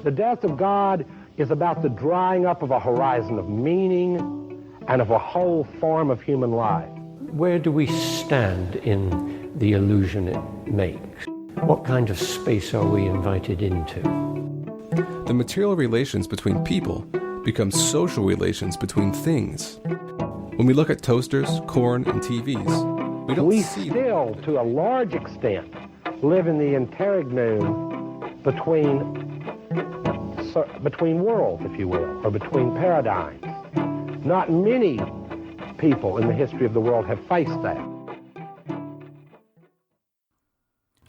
The death of God is about the drying up of a horizon of meaning and of a whole form of human life. Where do we stand in the illusion it makes? What kind of space are we invited into? The material relations between people become social relations between things. When we look at toasters, corn, and TVs, we don't see still, to a large extent, live in the interregnum between worlds, if you will, or between paradigms. Not many people in the history of the world have faced that.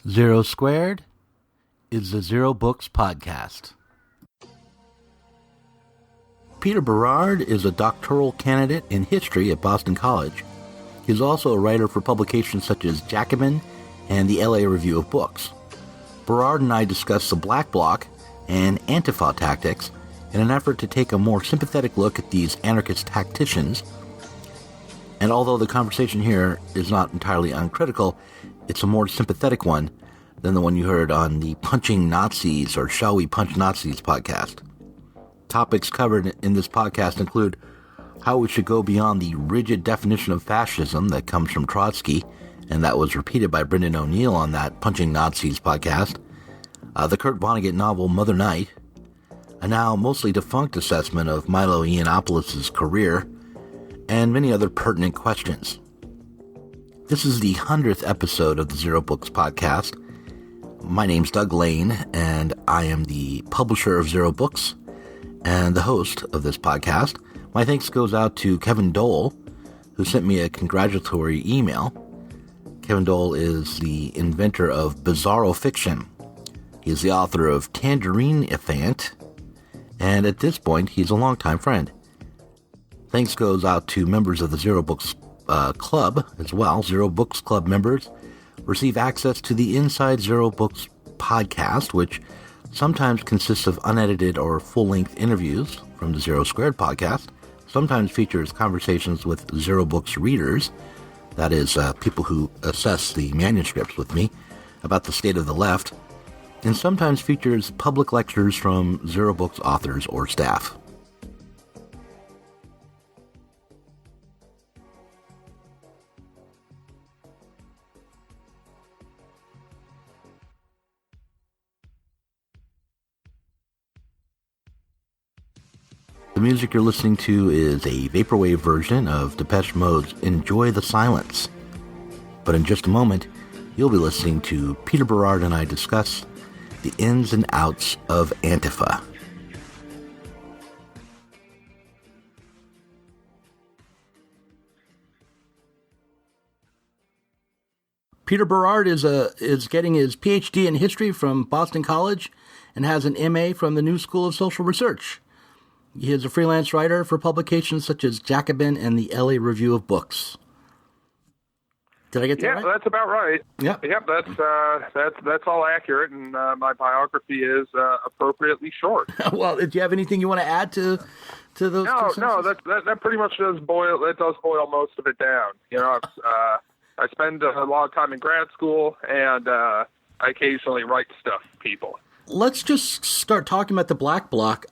Zero Squared is the Zero Books podcast. Peter Berard is a doctoral candidate in history at Boston College. He's also a writer for publications such as Jacobin and the LA Review of Books. Berard and I discuss the Black Bloc and Antifa tactics in an effort to take a more sympathetic look at these anarchist tacticians. And although the conversation here is not entirely uncritical, it's a more sympathetic one than the one you heard on the Punching Nazis or Shall We Punch Nazis podcast. Topics covered in this podcast include how we should go beyond the rigid definition of fascism that comes from Trotsky, and that was repeated by Brendan O'Neill on that Punching Nazis podcast, the Kurt Vonnegut novel Mother Night, a now mostly defunct assessment of Milo Yiannopoulos' career, and many other pertinent questions. This is the 100th episode of the Zero Books podcast. My name's Doug Lane, and I am the publisher of Zero Books and the host of this podcast. My thanks goes out to Kevin Dole, who sent me a congratulatory email. Kevin Dole is the inventor of Bizarro Fiction. He is the author of Tangerine Effant, and at this point, he's a longtime friend. Thanks goes out to members of the Zero Books Club as well. Zero Books Club members receive access to the Inside Zero Books podcast, which sometimes consists of unedited or full-length interviews from the Zero Squared podcast, sometimes features conversations with Zero Books readers, that is, people who assess the manuscripts with me, about the state of the left, and sometimes features public lectures from Zero Books authors or staff. The music you're listening to is a vaporwave version of Depeche Mode's Enjoy the Silence. But in just a moment, you'll be listening to Peter Berard and I discuss the ins and outs of Antifa. Peter Berard is getting his PhD in history from Boston College and has an MA from the New School of Social Research. He is a freelance writer for publications such as Jacobin and the LA Review of Books. Did I get that right? Yeah, that's about right. Yep, that's all accurate, and my biography is appropriately short. Well, do you have anything you want to add to those? No, that pretty much does boil most of it down. You know, I spend a lot of time in grad school, and I occasionally write stuff for people. Let's just start talking about the Black Bloc.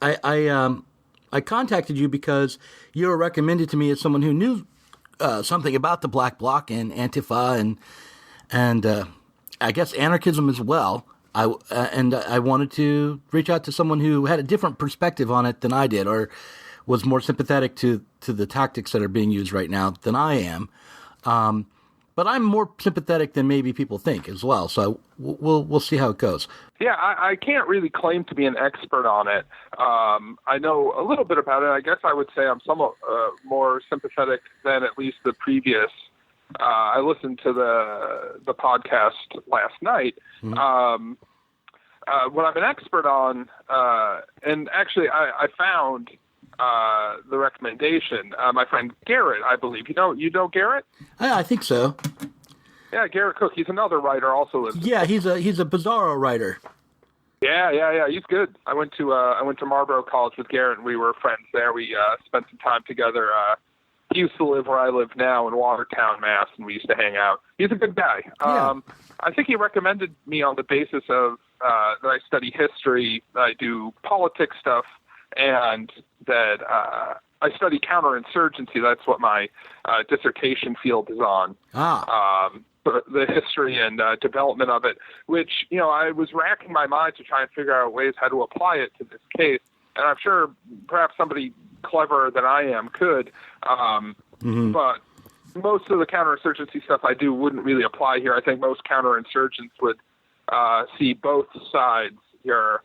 I contacted you because you were recommended to me as someone who knew something about the Black Bloc and Antifa and I guess anarchism as well. I wanted to reach out to someone who had a different perspective on it than I did, or was more sympathetic to the tactics that are being used right now than I am. But I'm more sympathetic than maybe people think as well. So we'll see how it goes. Yeah, I can't really claim to be an expert on it. I know a little bit about it. I guess I would say I'm somewhat more sympathetic than at least the previous. I listened to the podcast last night. Mm-hmm. What I'm an expert on, and actually I found the recommendation. My friend Garrett, I believe. You know Garrett? I think so. Yeah, Garrett Cook. He's another writer, also. Yeah, he's a Bizarro writer. Yeah. He's good. I went to Marlborough College with Garrett, and we were friends there. We spent some time together. He used to live where I live now in Watertown, Mass, and we used to hang out. He's a good guy. Yeah. I think he recommended me on the basis of I study history, I do politics stuff, and that I study counterinsurgency. That's what my dissertation field is on. The history and development of it, which, I was racking my mind to try and figure out ways how to apply it to this case. And I'm sure perhaps somebody cleverer than I am could, but most of the counterinsurgency stuff I do wouldn't really apply here. I think most counterinsurgents would see both sides, your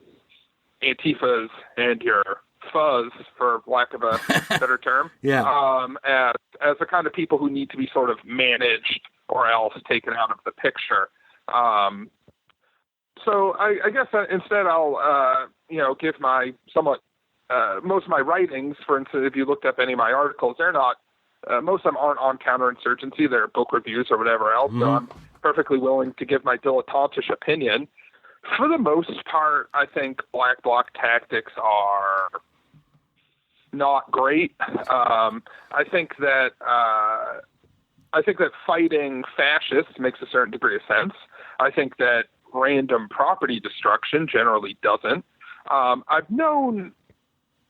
Antifas and your fuzz, for lack of a better term, as the kind of people who need to be sort of managed or else taken out of the picture. So I guess instead I'll, give my somewhat, most of my writings, for instance, if you looked up any of my articles, they're not, most of them aren't on counterinsurgency, they're book reviews or whatever else, so I'm perfectly willing to give my dilettantish opinion. For the most part, I think Black Bloc tactics are not great. I think that fighting fascists makes a certain degree of sense. I think that random property destruction generally doesn't. I've known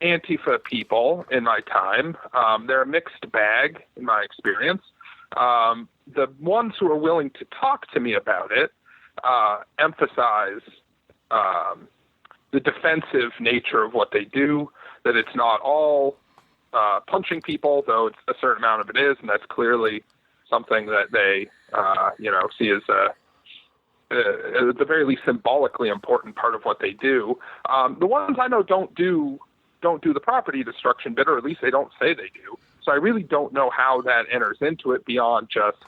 Antifa people in my time. They're a mixed bag in my experience. The ones who are willing to talk to me about it emphasize the defensive nature of what they do, that it's not all punching people, though it's a certain amount of it is, and that's clearly something that they see as at the very least symbolically important part of what they do. The ones I know don't do the property destruction bit, or at least they don't say they do. So I really don't know how that enters into it beyond just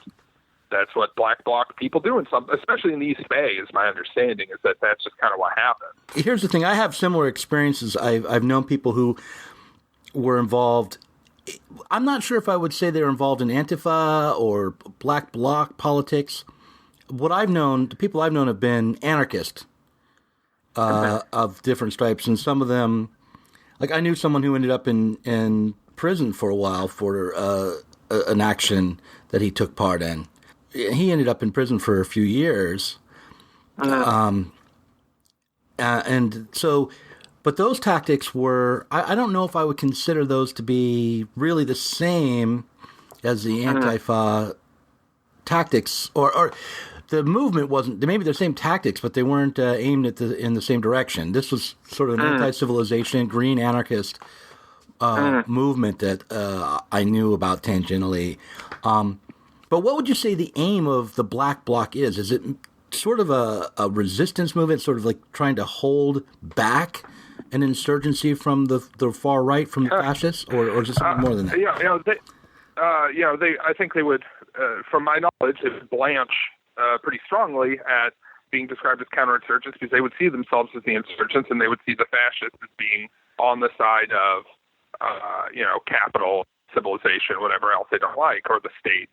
that's what Black Bloc people do, and especially in the East Bay, is my understanding, is that that's just kind of what happened. Here's the thing. I have similar experiences. I've known people who were involved. I'm not sure if I would say they were involved in Antifa or Black Bloc politics. The people I've known have been anarchists of different stripes, and some of them, like I knew someone who ended up in prison for a while for an action that he took part in. He ended up in prison for a few years. And so, but those tactics were, I don't know if I would consider those to be really the same as the Antifa tactics, or the movement wasn't, maybe the same tactics, but they weren't aimed in the same direction. This was sort of an anti-civilization, green anarchist movement that I knew about tangentially. But what would you say the aim of the Black Bloc is? Is it sort of a resistance movement, sort of like trying to hold back an insurgency from the far right, from the fascists, or is it something more than that? I think they would, from my knowledge, they would blanch pretty strongly at being described as counterinsurgents, because they would see themselves as the insurgents, and they would see the fascists as being on the side of, capital, civilization, whatever else they don't like, or the state.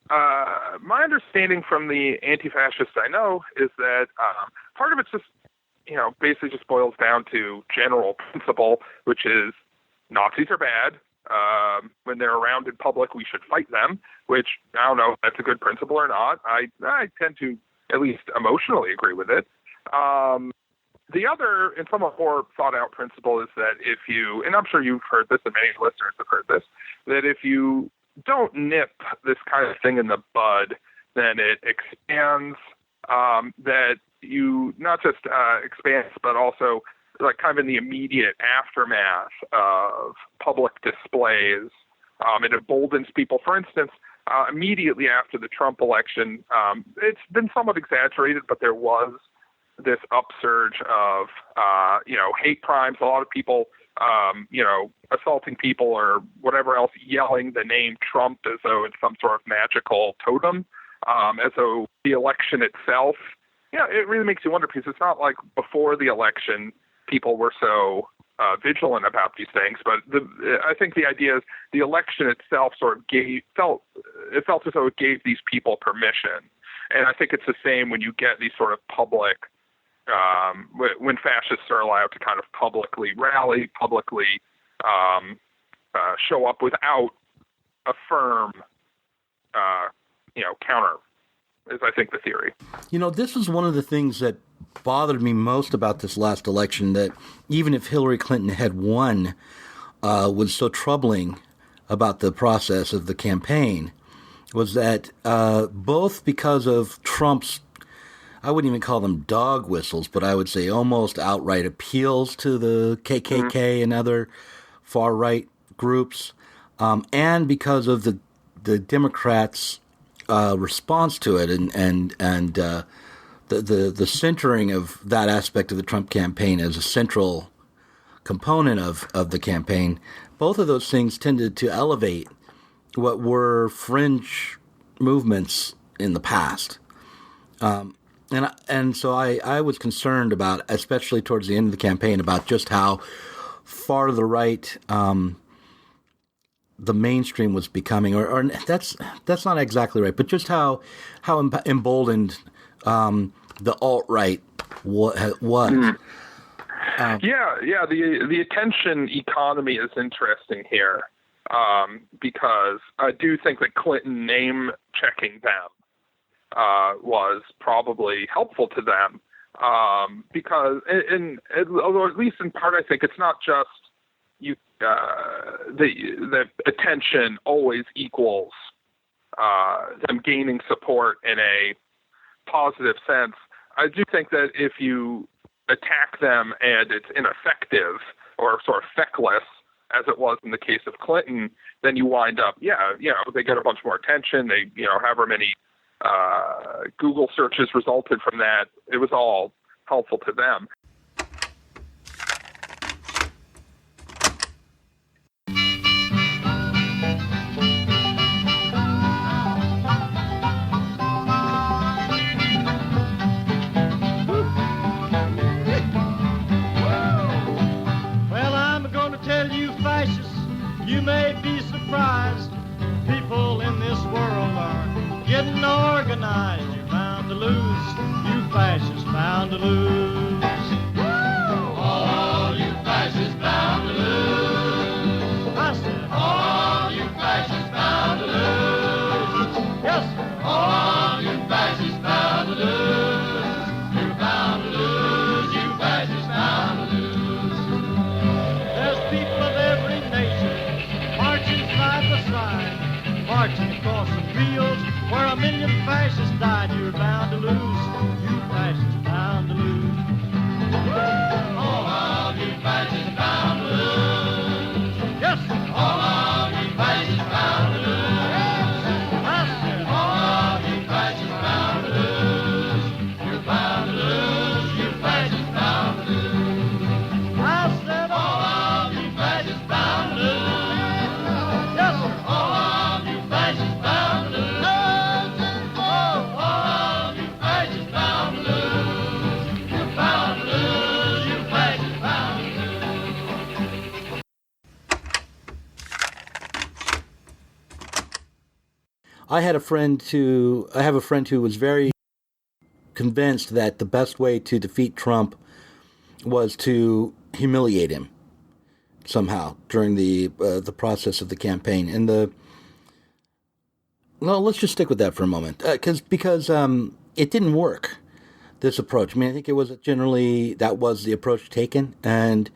My understanding from the anti-fascists I know is that part of it's just, basically just boils down to general principle, which is Nazis are bad. When they're around in public, we should fight them, which I don't know if that's a good principle or not. I tend to at least emotionally agree with it. The other and somewhat more thought out principle is that if you, and I'm sure you've heard this and many listeners have heard this, that if you don't nip this kind of thing in the bud, then it expands, that you not just expands, but also like kind of in the immediate aftermath of public displays, it emboldens people. For instance, immediately after the Trump election, it's been somewhat exaggerated, but there was this upsurge of, hate crimes. A lot of people, assaulting people or whatever else, yelling the name Trump as though it's some sort of magical totem, as though the election itself, it really makes you wonder, because it's not like before the election people were so vigilant about these things, but I think the idea is the election itself sort of felt as though it gave these people permission. And I think it's the same when you get these sort of public, when fascists are allowed to kind of publicly rally, publicly show up without a firm, is I think the theory. You know, this is one of the things that bothered me most about this last election, that even if Hillary Clinton had won, was so troubling about the process of the campaign, was that both because of Trump's, I wouldn't even call them dog whistles, but I would say almost outright appeals to the KKK and other far-right groups, and because of the Democrats' response to it and the centering of that aspect of the Trump campaign as a central component of the campaign, both of those things tended to elevate what were fringe movements in the past. And so I was concerned about, especially towards the end of the campaign, about just how far to the right the mainstream was becoming, or that's not exactly right, but just how emboldened the alt-right was. The attention economy is interesting here, because I do think that Clinton name checking them was probably helpful to them, because, although at least in part, I think it's not just the attention always equals them gaining support in a positive sense. I do think that if you attack them and it's ineffective or sort of feckless, as it was in the case of Clinton, then you wind up, they get a bunch more attention. They, however many Google searches resulted from that, it was all helpful to them. Well, I'm going to tell you, fascists, you may be surprised. People in this world are getting organized. You're bound to lose. You fascists bound to lose. All you fascists bound to lose. I said, all you fascists bound to lose. Yes, sir. All you fascists bound to lose. You're bound to lose. You fascists bound to lose. There's people of every nation marching side by side, marching across the fields where 1 million fascists died. You're bound to lose. You fascists bound to lose. All of you fascists bound to lose. Yes, sir. All of you fascists bound to lose. I said, all of you fascists bound to lose. You're bound to lose. You fascists bound to lose. I said, all of you fascists bound to lose. Yes, sir. All of you fascists bound to lose. I have a friend who was very convinced that the best way to defeat Trump was to humiliate him somehow during the process of the campaign. And let's just stick with that for a moment, because it didn't work, this approach. I mean, I think it was generally that was the approach taken, and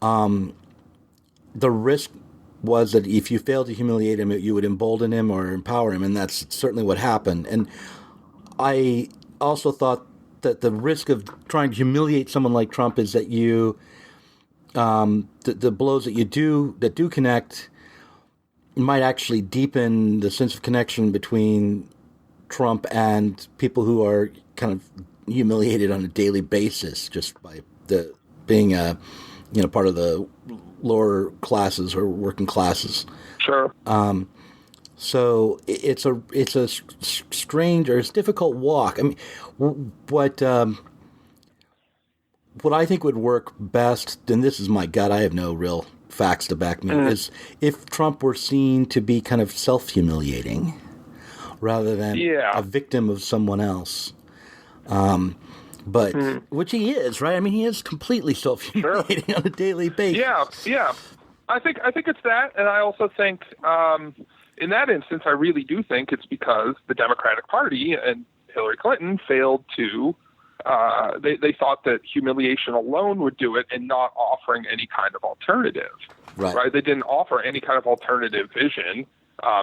the risk was that if you failed to humiliate him, you would embolden him or empower him, and that's certainly what happened. And I also thought that the risk of trying to humiliate someone like Trump is that you, the blows that do connect, might actually deepen the sense of connection between Trump and people who are kind of humiliated on a daily basis just by being part of the lower classes or working classes. Sure. So it's a strange, or it's a difficult walk. I mean, what I think would work best, and this is my gut, I have no real facts to back me, is if Trump were seen to be kind of self-humiliating rather than a victim of someone else. But which he is, right? I mean, he is completely self-humiliating on a daily basis. Yeah. I think it's that, and I also think in that instance, I really do think it's because the Democratic Party and Hillary Clinton failed to, they thought that humiliation alone would do it and not offering any kind of alternative. Right? They didn't offer any kind of alternative vision.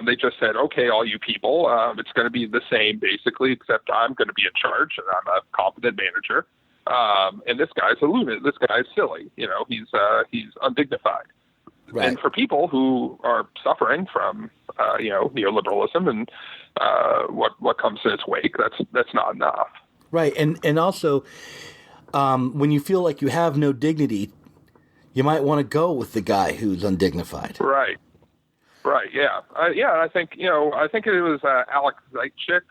They just said, okay, all you people, it's going to be the same basically, except I'm going to be in charge and I'm a competent manager. And this guy's a lunatic. This guy's silly. He's undignified. Right. And for people who are suffering from, neoliberalism and what comes in its wake, that's not enough. Right. And also, when you feel like you have no dignity, you might want to go with the guy who's undignified. Right. Yeah. I think it was Alex Zaitchik,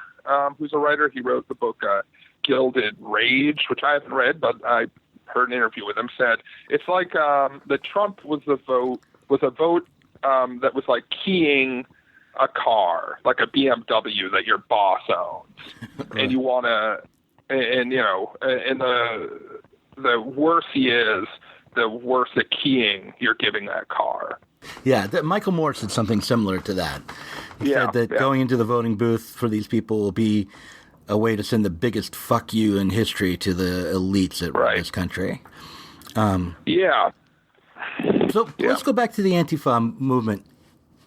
who's a writer. He wrote the book Gilded Rage, which I haven't read, but I heard an interview with him, said it's like the Trump was a vote that was like keying a car, like a BMW that your boss owns. Right. And you want to, and the worse he is, the worse at keying you're giving that car. Yeah, Michael Moore said something similar to that. He said that going into the voting booth for these people will be a way to send the biggest fuck you in history to the elites that run this country. So let's go back to the Antifa movement.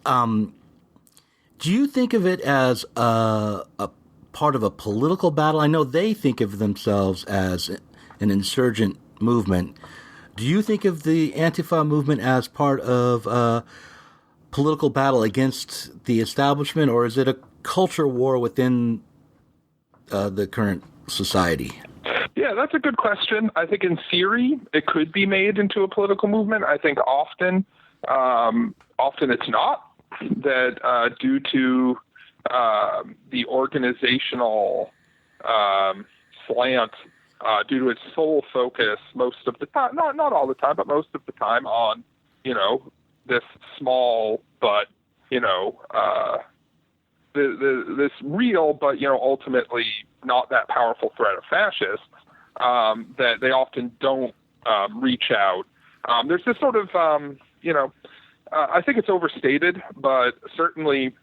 Do you think of it as a part of a political battle? I know they think of themselves as an insurgent movement. Do you think of the Antifa movement as part of a political battle against the establishment, or is it a culture war within the current society? Yeah, that's a good question. I think in theory it could be made into a political movement. I think often it's not. That due to the organizational slant, due to its sole focus most of the time, not all the time, but most of the time on, this small but, this real but, ultimately not that powerful threat of fascists, that they often don't reach out. There's this sort of, I think it's overstated, but certainly,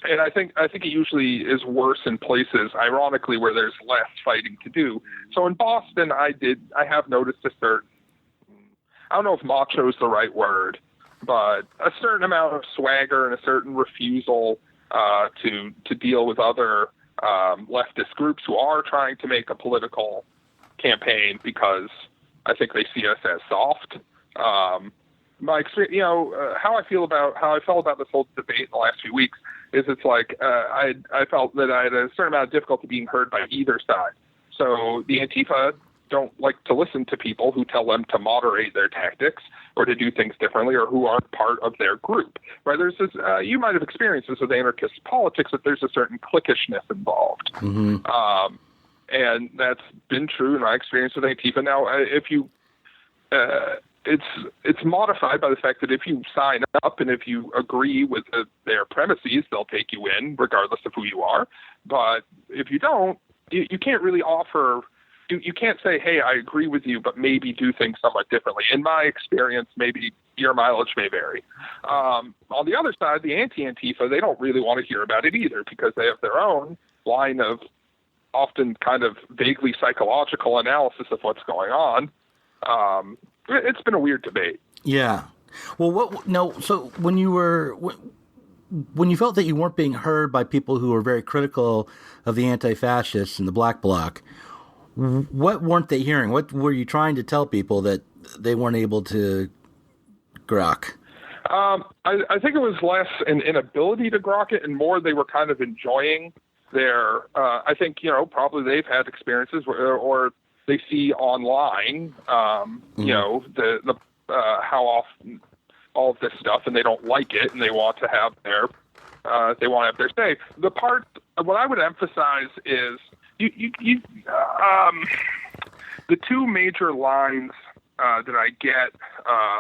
and I think it usually is worse in places, ironically, where there's less fighting to do. So in Boston, I have noticed a certain, I don't know if macho is the right word, but a certain amount of swagger and a certain refusal to deal with other leftist groups who are trying to make a political campaign because I think they see us as soft. My experience, how I felt about this whole debate in the last few weeks is it's like I felt that I had a certain amount of difficulty being heard by either side. So the Antifa don't like to listen to people who tell them to moderate their tactics or to do things differently or who aren't part of their group. Right? There's this, you might have experienced this with anarchist politics, that there's a certain cliquishness involved. Mm-hmm. And that's been true in my experience with Antifa. Now, if you it's modified by the fact that if you sign up and if you agree with their premises, they'll take you in regardless of who you are. But if you don't, you can't really offer, you can't say, hey, I agree with you, but maybe do things somewhat differently. In my experience, maybe your mileage may vary. On the other side, the anti-Antifa, they don't really want to hear about it either because they have their own line of often kind of vaguely psychological analysis of what's going on. It's been a weird debate. Yeah. Well, so when you felt that you weren't being heard by people who were very critical of the anti-fascists and the Black Bloc, what weren't they hearing? What were you trying to tell people that they weren't able to grok? I think it was less an inability to grok it and more they were kind of enjoying their, I think, probably they've had experiences or they see online, the how often all of this stuff, and they don't like it, and they want to have their say. The part, what I would emphasize is the two major lines that I get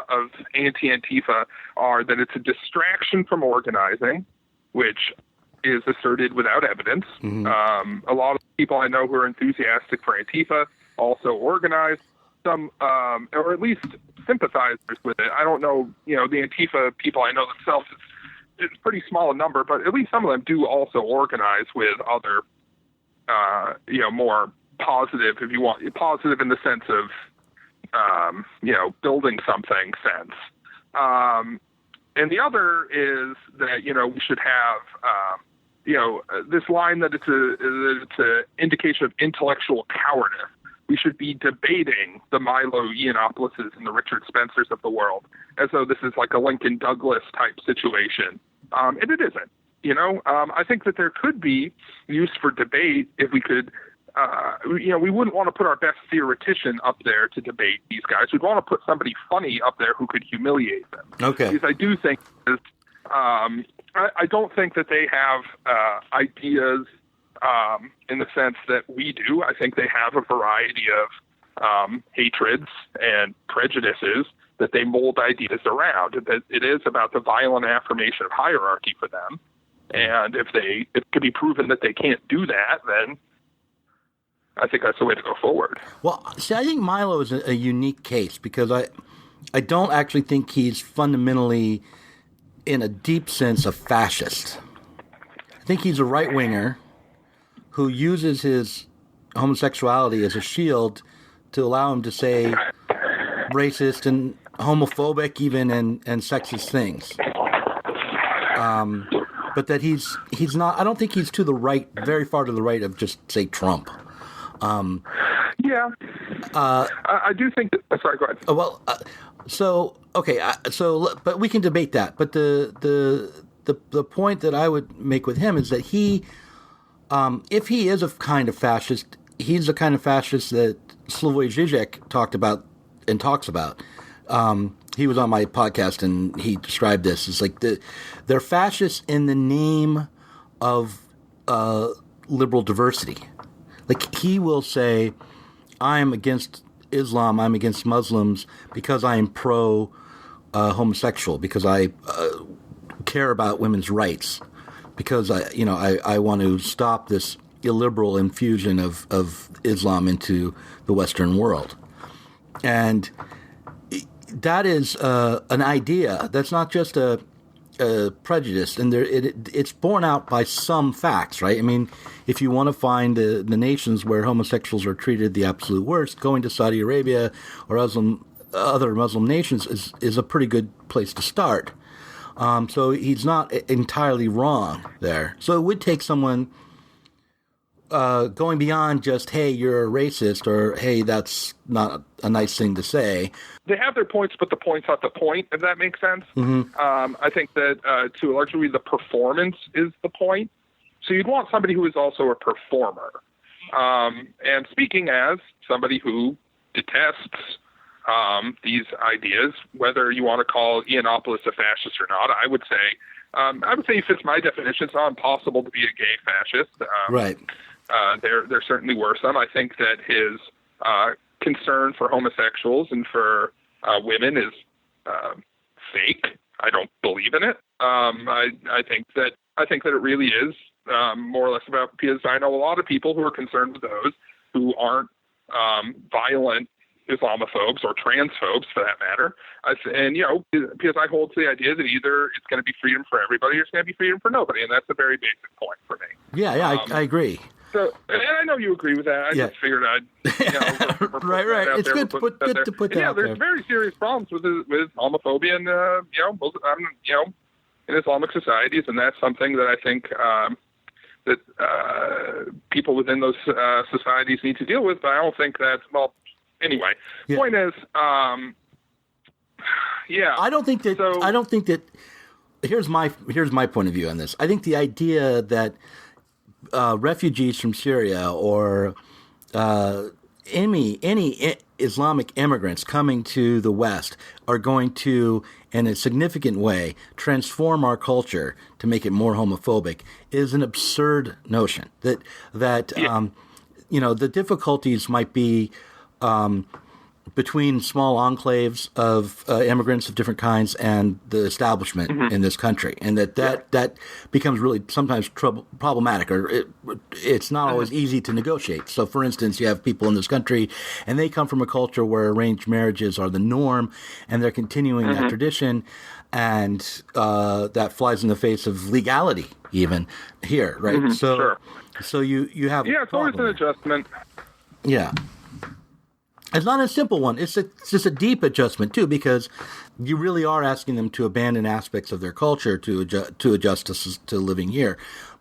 of anti-Antifa are that it's a distraction from organizing, which is asserted without evidence. Mm-hmm. A lot of people I know who are enthusiastic for Antifa also organize, some, or at least sympathizers with it. I don't know, the Antifa people I know themselves, it's pretty small a number, but at least some of them do also organize with other more positive, if you want, positive in the sense of, building something sense. And the other is that, we should have, this line that it's an indication of intellectual cowardice. We should be debating the Milo Yiannopoulos and the Richard Spencers of the world as though this is like a Lincoln Douglas type situation. And it isn't. I think that there could be use for debate if we could, we wouldn't want to put our best theoretician up there to debate these guys. We'd want to put somebody funny up there who could humiliate them. Okay. Because I do think, I don't think that they have ideas in the sense that we do. I think they have a variety of hatreds and prejudices that they mold ideas around. That it is about the violent affirmation of hierarchy for them. And if it could be proven that they can't do that, then I think that's the way to go forward. Well, see, I think Milo is a unique case because I don't actually think he's fundamentally, in a deep sense, a fascist. I think he's a right-winger who uses his homosexuality as a shield to allow him to say racist and homophobic even and sexist things. But that he's not, I don't think he's to the right, very far to the right of just, say, Trump. I do think that, sorry, go ahead. But we can debate that. But the point that I would make with him is that he, if he is a kind of fascist, he's the kind of fascist that Slavoj Žižek talked about and talks about. He was on my podcast and he described this. It's like they're fascists in the name of liberal diversity. Like he will say, I'm against Islam, I'm against Muslims because I am pro homosexual, because I care about women's rights, because I want to stop this illiberal infusion of Islam into the Western world. And that is an idea. That's not just a prejudice, and it's borne out by some facts, right? I mean, if you want to find the nations where homosexuals are treated the absolute worst, going to Saudi Arabia or other Muslim nations is a pretty good place to start. So he's not entirely wrong there. So it would take someone going beyond just, hey, you're a racist, or hey, that's not a nice thing to say. They have their points, but the point's not the point, if that makes sense. Mm-hmm. I think that to a large degree, the performance is the point. So you'd want somebody who is also a performer. And speaking as somebody who detests these ideas, whether you want to call Yiannopoulos a fascist or not, I would say he fits my definition. It's not impossible to be a gay fascist. Right. There certainly were some. I think that his concern for homosexuals and for women is fake. I don't believe in it. I think that it really is more or less about, because I know a lot of people who are concerned with those who aren't violent Islamophobes or transphobes, for that matter. Because I hold to the idea that either it's going to be freedom for everybody or it's going to be freedom for nobody, and that's a very basic point for me. Yeah, I agree. So, and I know you agree with that. I just figured I'd, right. It's good to put that out there. There's very serious problems with homophobia and in Islamic societies, and that's something that I think that people within those societies need to deal with. But I don't think that's Anyway, point is, I don't think that. Here's my point of view on this. I think the idea that refugees from Syria or any Islamic immigrants coming to the West are going to, in a significant way, transform our culture to make it more homophobic is an absurd notion. That the difficulties might be between small enclaves of immigrants of different kinds and the establishment in this country, and that becomes really sometimes problematic, or it's not always easy to negotiate. So, for instance, you have people in this country, and they come from a culture where arranged marriages are the norm, and they're continuing that tradition, and that flies in the face of legality even here, right? So you have it's always an adjustment. Yeah. It's not a simple one. It's just a deep adjustment, too, because you really are asking them to abandon aspects of their culture to adjust to living here.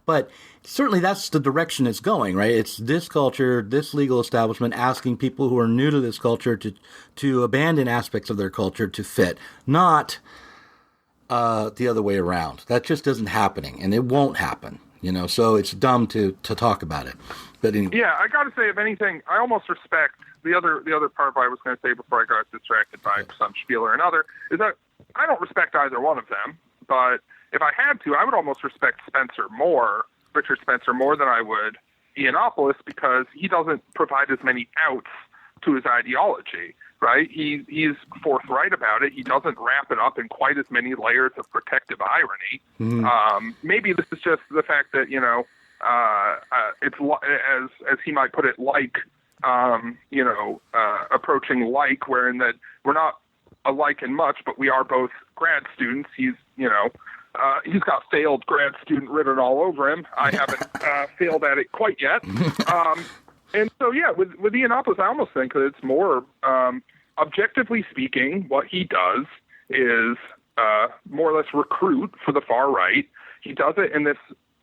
But certainly that's the direction it's going, right? It's this culture, this legal establishment asking people who are new to this culture to abandon aspects of their culture to fit, not the other way around. That just isn't happening, and it won't happen, so it's dumb to talk about it. But anyway. Yeah, I got to say, if anything, I almost respect the other part of what I was going to say before I got distracted by some spiel or another, is that I don't respect either one of them, but if I had to, I would almost respect Richard Spencer more than I would Yiannopoulos, because he doesn't provide as many outs to his ideology, right? He's forthright about it. He doesn't wrap it up in quite as many layers of protective irony. Mm-hmm. Maybe this is just the fact that, it's, as he might put it, approaching wherein that we're not alike in much, but we are both grad students. He's got failed grad student written all over him. I haven't failed at it quite yet. And so, with Yiannopoulos, I almost think that it's more, objectively speaking, what he does is more or less recruit for the far right. He does it in this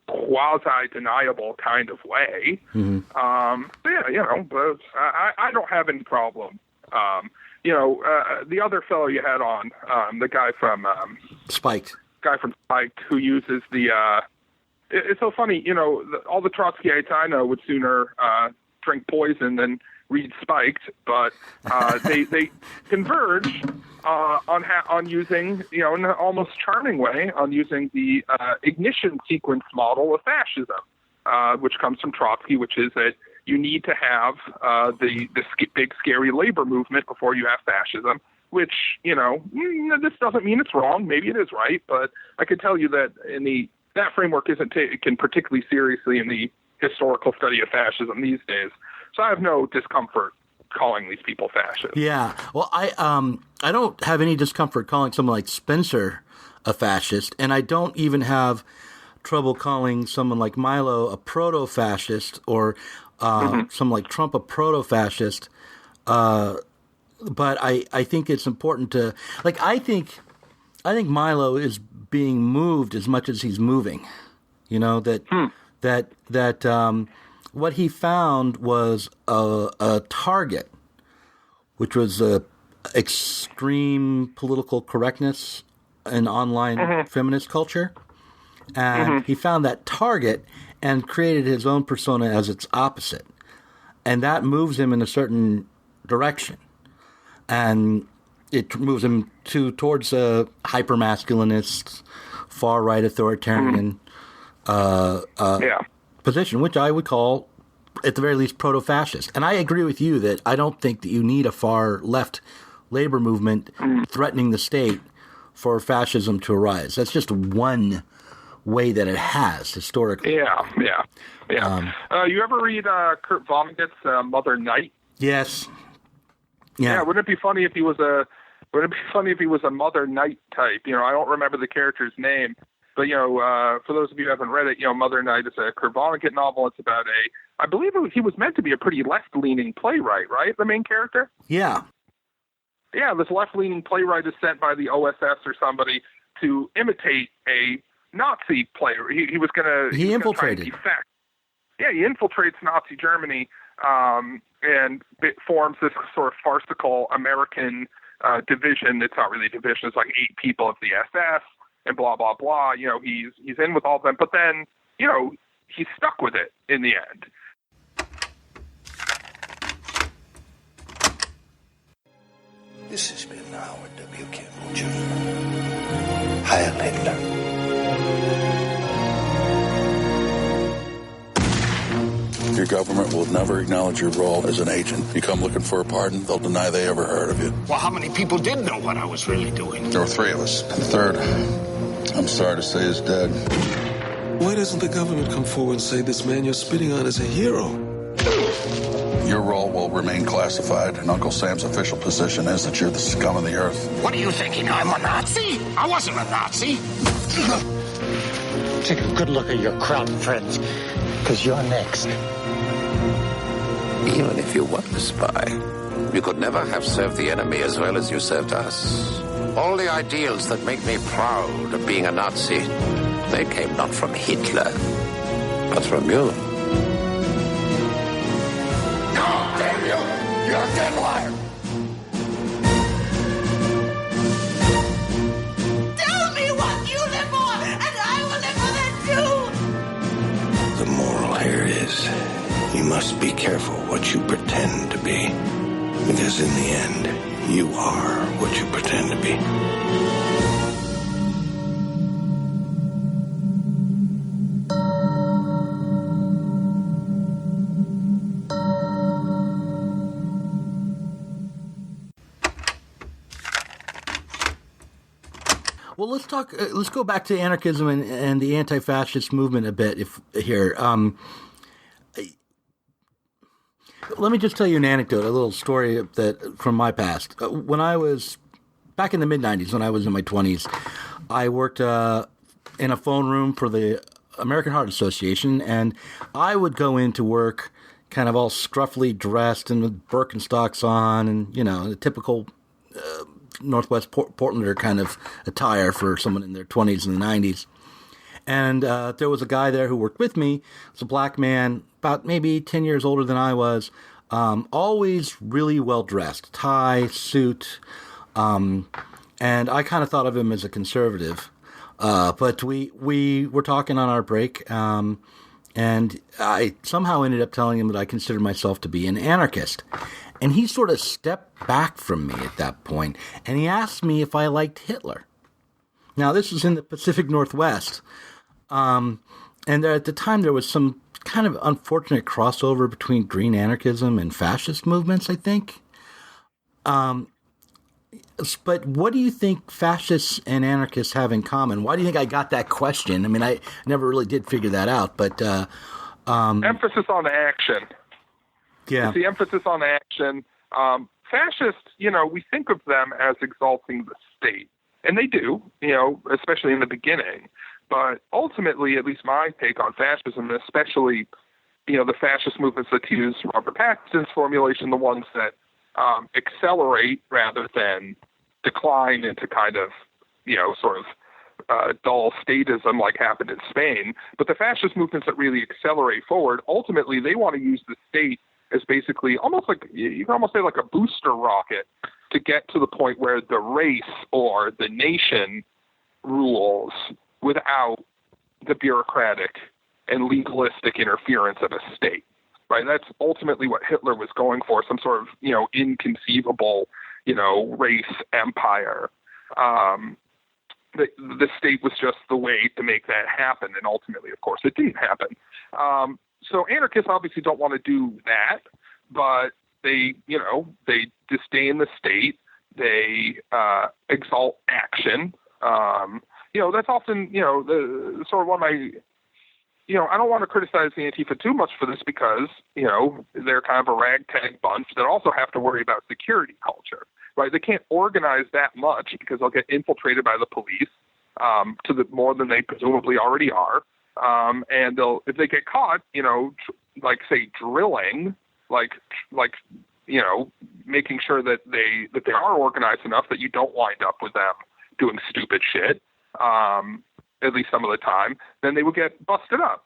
quasi-deniable kind of way. Mm-hmm. But I don't have any problem. The other fellow you had on, the guy from Spiked, who uses the. It's so funny, all the Trotskyites I know would sooner drink poison than read Spiked, but they converge on using, in an almost charming way, on using the ignition sequence model of fascism, which comes from Trotsky, which is that you need to have the big scary labor movement before you have fascism. Which, this doesn't mean it's wrong. Maybe it is right, but I can tell you that that framework isn't taken particularly seriously in the historical study of fascism these days. So I have no discomfort calling these people fascists. Yeah. Well, I don't have any discomfort calling someone like Spencer a fascist, and I don't even have trouble calling someone like Milo a proto-fascist or someone like Trump a proto-fascist. But I think it's important to I think Milo is being moved as much as he's moving. That what he found was a target, which was extreme political correctness in online feminist culture, and he found that target and created his own persona as its opposite, and that moves him in a certain direction. And it moves him towards a hyper-masculinist, far-right authoritarian position, which I would call, at the very least, proto-fascist. And I agree with you that I don't think that you need a far-left labor movement threatening the state for fascism to arise. That's just one way that it has, historically. Yeah. You ever read Kurt Vonnegut's Mother Night? Yes. Yeah, wouldn't it be funny if he was a Mother Night type? I don't remember the character's name, but for those of you who haven't read it, Mother Night is a Kurt Vonnegut novel. It's about I believe he was meant to be a pretty left-leaning playwright, right? The main character. Yeah. Yeah, this left-leaning playwright is sent by the OSS or somebody to imitate a Nazi player. He was going to. He infiltrated. He infiltrates Nazi Germany. And it forms this sort of farcical American division. It's not really a division. It's like 8 people of the SS and blah, blah, blah. He's in with all of them. But then, he's stuck with it in the end. This has been Howard W. Kimball, Jr. Heil Hitler. Your government will never acknowledge your role as an agent. You come looking for a pardon, they'll deny they ever heard of you. Well, how many people did know what I was really doing? There were 3 of us. And the third, I'm sorry to say, is dead. Why doesn't the government come forward and say this man you're spitting on is a hero? Your role will remain classified, and Uncle Sam's official position is that you're the scum of the earth. What are you thinking? I'm a Nazi? I wasn't a Nazi. Take a good look at your crowd, friends. Because you're next. Even if you were a spy, you could never have served the enemy as well as you served us. All the ideals that make me proud of being a Nazi, they came not from Hitler, but from you. God damn you! You're a dead liar! Tell me what you live for, and I will live for that too! The moral here is, you must be careful what you pretend to be. Because in the end, you are what you pretend to be. Well, let's talk. Let's go back to anarchism and the anti-fascist movement a bit. Here, let me just tell you an anecdote, a little story that from my past. When I was back in the mid-'90s, when I was in my 20s, I worked in a phone room for the American Heart Association, and I would go into work kind of all scruffily dressed and with Birkenstocks on, and the typical Northwest Portlander kind of attire for someone in their 20s and the 90s. And there was a guy there who worked with me. It was a black man, about maybe 10 years older than I was, always really well dressed, tie, suit. And I kind of thought of him as a conservative. But we were talking on our break, and I somehow ended up telling him that I considered myself to be an anarchist. And he sort of stepped back from me at that point, and he asked me if I liked Hitler. Now, this was in the Pacific Northwest, and at the time there was some kind of unfortunate crossover between green anarchism and fascist movements, I think. But what do you think fascists and anarchists have in common? Why do you think I got that question? I mean, I never really did figure that out, but... emphasis on action. Yeah. It's the emphasis on action. Fascists, we think of them as exalting the state. And they do, especially in the beginning. But ultimately, at least my take on fascism, and especially, the fascist movements that use Robert Pattinson's formulation, the ones that accelerate rather than decline into kind of, sort of dull statism like happened in Spain. But the fascist movements that really accelerate forward, ultimately, they want to use the state as basically almost like, you can almost say like a booster rocket to get to the point where the race or the nation rules without the bureaucratic and legalistic interference of a state, right? That's ultimately what Hitler was going for, some sort of, inconceivable, race empire. The state was just the way to make that happen, and ultimately, of course, it didn't happen. So anarchists obviously don't want to do that, but they disdain the state. They exalt action. That's often, the sort of one I don't want to criticize the Antifa too much for this because, they're kind of a ragtag bunch that also have to worry about security culture, right? They can't organize that much because they'll get infiltrated by the police more than they presumably already are. And if they get caught, like say drilling, making sure that they are organized enough that you don't wind up with them doing stupid shit, at least some of the time, then they would get busted up,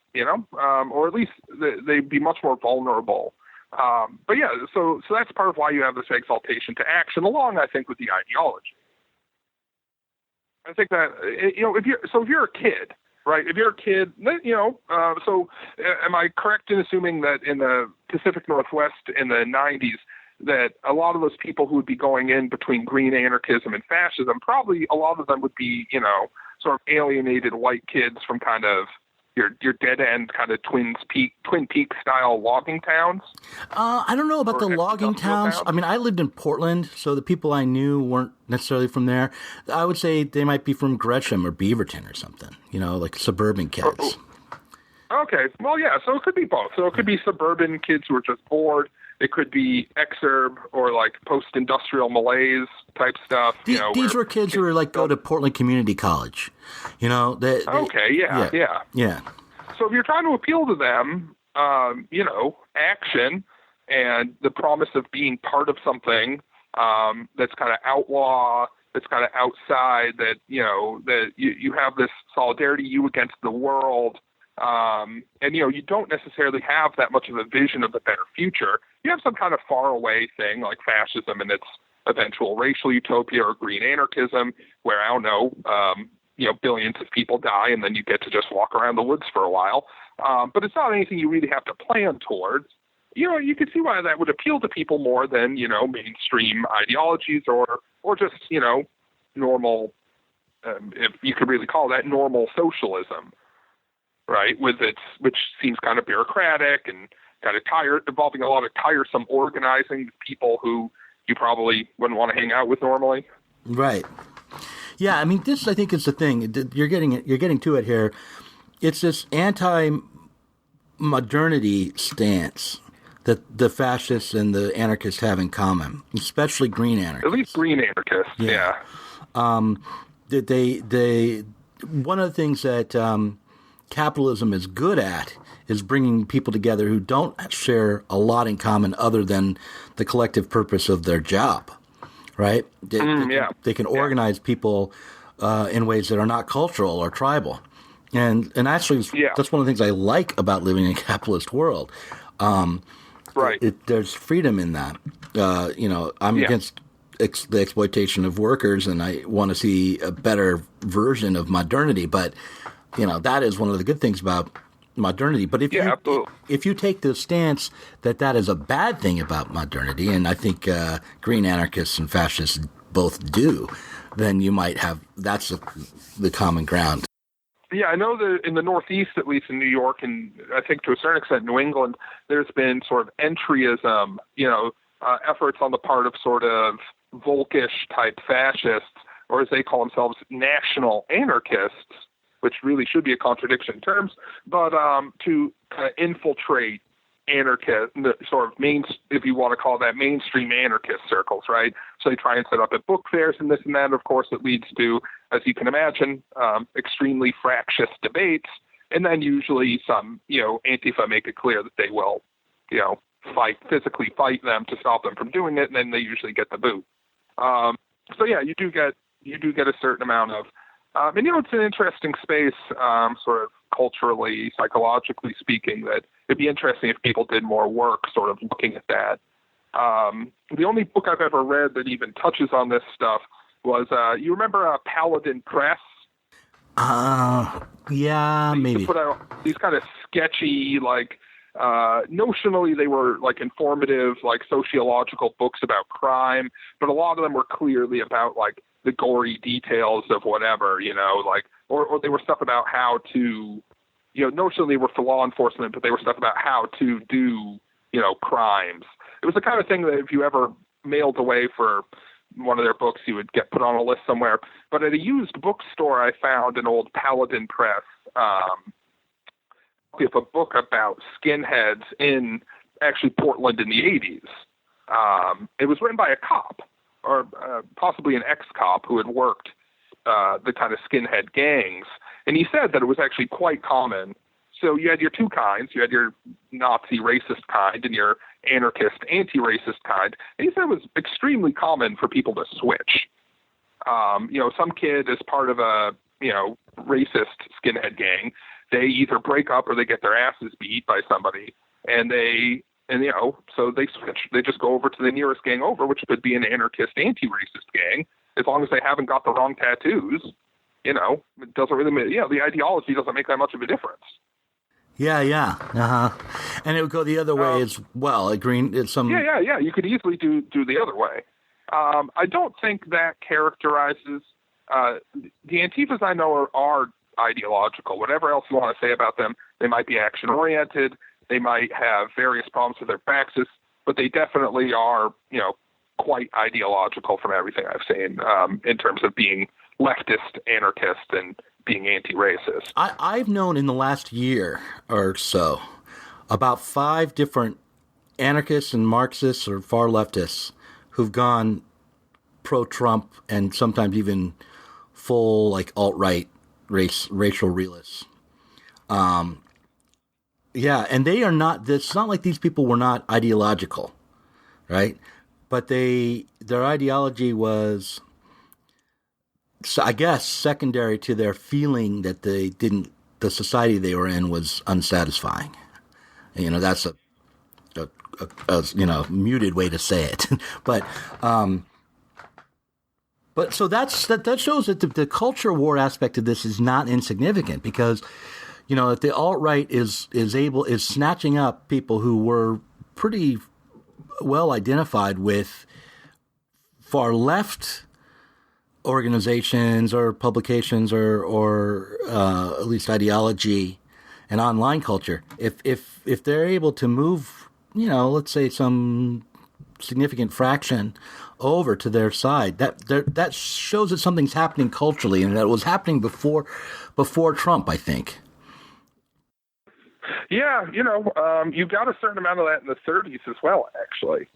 or at least they'd be much more vulnerable. But yeah, so that's part of why you have this exaltation to action, along, I think, with the ideology. I think that, if you're a kid, right? If you're a kid, so am I correct in assuming that in the Pacific Northwest in the 90s, that a lot of those people who would be going in between green anarchism and fascism, probably a lot of them would be, sort of alienated white kids from kind of your dead end kind of Twin Peaks style logging towns? I don't know about the logging towns. I mean, I lived in Portland, so the people I knew weren't necessarily from there. I would say they might be from Gresham or Beaverton or something, like suburban kids. Okay. Well, yeah, so it could be both. So it could be suburban kids who are just bored. It could be exurb or like post-industrial malaise type stuff. These were kids who were like go to Portland Community College. Okay, yeah. So if you're trying to appeal to them, action and the promise of being part of something that's kind of outlaw, that's kind of outside, that that you have this solidarity, you against the world, and you don't necessarily have that much of a vision of a better future. You have some kind of faraway thing like fascism and its eventual racial utopia, or green anarchism, where I don't know, billions of people die and then you get to just walk around the woods for a while. But it's not anything you really have to plan towards. You could see why that would appeal to people more than, mainstream ideologies or just, normal, if you could really call that normal socialism, right? Which seems kind of bureaucratic and kind of involving a lot of tiresome organizing, people who you probably wouldn't want to hang out with normally. Right. Yeah, I mean, this I think is the thing. You're getting to it here. It's this anti-modernity stance that the fascists and the anarchists have in common, especially green anarchists. At least green anarchists, yeah. They one of the things that capitalism is good at is bringing people together who don't share a lot in common other than the collective purpose of their job, right? They can organize people in ways that are not cultural or tribal. And actually, that's one of the things I like about living in a capitalist world. Right. There's freedom in that. I'm against the exploitation of workers, and I want to see a better version of modernity. But, that is one of the good things about modernity. But if you take the stance that is a bad thing about modernity, and I think green anarchists and fascists both do, then you might have that's the common ground. Yeah, I know that in the Northeast, at least in New York, and I think to a certain extent New England, there's been sort of entryism, efforts on the part of sort of Volkish type fascists, or as they call themselves, national anarchists, which really should be a contradiction in terms, but to kind of infiltrate anarchist, sort of if you want to call that mainstream anarchist circles, right? So they try and set up at book fairs and this and that. Of course, it leads to, as you can imagine, extremely fractious debates. And then usually some, Antifa make it clear that they will, physically fight them to stop them from doing it. And then they usually get the boot. So yeah, you do get a certain amount of, and it's an interesting space, sort of culturally, psychologically speaking, that it'd be interesting if people did more work sort of looking at that. The only book I've ever read that even touches on this stuff was, you remember Paladin Press? Yeah, they maybe. Used to put out these kind of sketchy, notionally they were informative, sociological books about crime, but a lot of them were clearly about the gory details of whatever, or they were stuff about how to, notionally they were for law enforcement, but they were stuff about how to do, crimes. It was the kind of thing that if you ever mailed away for one of their books, you would get put on a list somewhere. But at a used bookstore, I found an old Paladin Press, with a book about skinheads in actually Portland in the 80s. It was written by a cop, or possibly an ex-cop who had worked the kind of skinhead gangs. And he said that it was actually quite common. So you had your two kinds. You had your Nazi racist kind and your anarchist anti-racist kind. And he said it was extremely common for people to switch. Some kid is part of a, racist skinhead gang. They either break up or they get their asses beat by somebody. So they switch. They just go over to the nearest gang over, which could be an anarchist anti-racist gang. As long as they haven't got the wrong tattoos, it doesn't really, the ideology doesn't make that much of a difference. Yeah. And it would go the other way as well. Yeah. You could easily do the other way. I don't think that characterizes the Antifas I know are ideological. Whatever else you want to say about them, they might be action-oriented. They might have various problems with their praxis, but they definitely are, quite ideological from everything I've seen in terms of being leftist, anarchist, and being anti-racist. I've known in the last year or so about 5 different anarchists and Marxists or far leftists who've gone pro-Trump and sometimes even full alt-right racial realists. Yeah, and they are not. It's not like these people were not ideological, right? But their ideology was, so I guess, secondary to their feeling that the society they were in was unsatisfying. And, that's a muted way to say it, but so that shows that the culture war aspect of this is not insignificant, because that the alt-right is snatching up people who were pretty well identified with far left organizations or publications or at least ideology and online culture. If they're able to move, let's say some significant fraction over to their side, that shows that something's happening culturally, and that it was happening before Trump, I think. Yeah, you got a certain amount of that in the 30s as well, actually.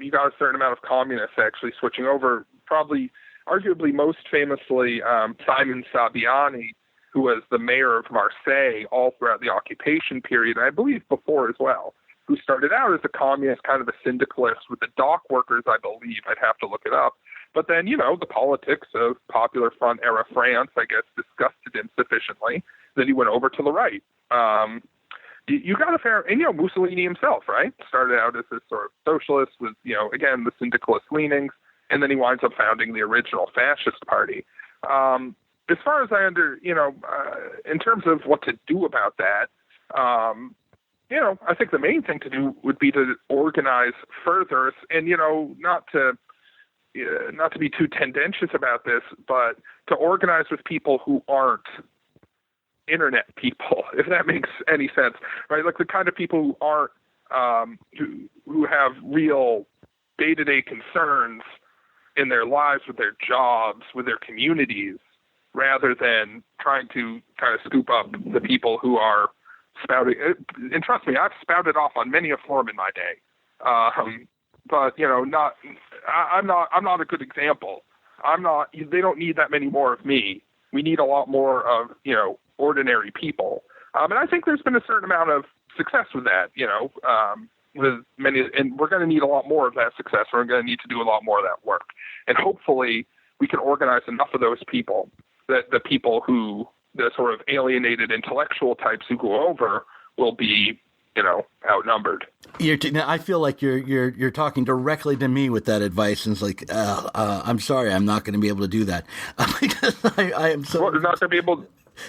You got a certain amount of communists actually switching over, probably, arguably most famously, Simon Saviani, who was the mayor of Marseille all throughout the occupation period, and I believe before as well, who started out as a communist, kind of a syndicalist with the dock workers, I believe. I'd have to look it up. But then, the politics of Popular Front era France, I guess, disgusted him sufficiently that he went over to the right. You got a fair, and Mussolini himself, right? Started out as this sort of socialist with, again, the syndicalist leanings, and then he winds up founding the original fascist party. As far as I in terms of what to do about that, I think the main thing to do would be to organize further, and not to be too tendentious about this, but to organize with people who aren't internet people, if that makes any sense, right? Like the kind of people who aren't who have real day-to-day concerns in their lives, with their jobs, with their communities, rather than trying to kind of scoop up the people who are spouting. And trust me, I've spouted off on many a forum in my day, but I'm not a good example. They don't need that many more of me. We need a lot more of ordinary people, and I think there's been a certain amount of success with that. With many, and we're going to need a lot more of that success. We're going to need to do a lot more of that work, and hopefully we can organize enough of those people that the people who, the sort of alienated intellectual types who go over, will be, outnumbered. I feel like you're talking directly to me with that advice, and it's like, I'm sorry, I'm not going to be able to do that because I am so. Well, you're not going to be able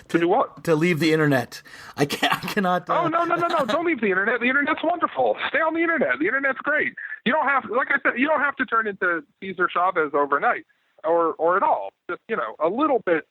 to do what? To leave the internet. I cannot. Oh no! Don't leave the internet. The internet's wonderful. Stay on the internet. The internet's great. You don't have, like I said, you don't have to turn into Cesar Chavez overnight, or at all. Just a little bit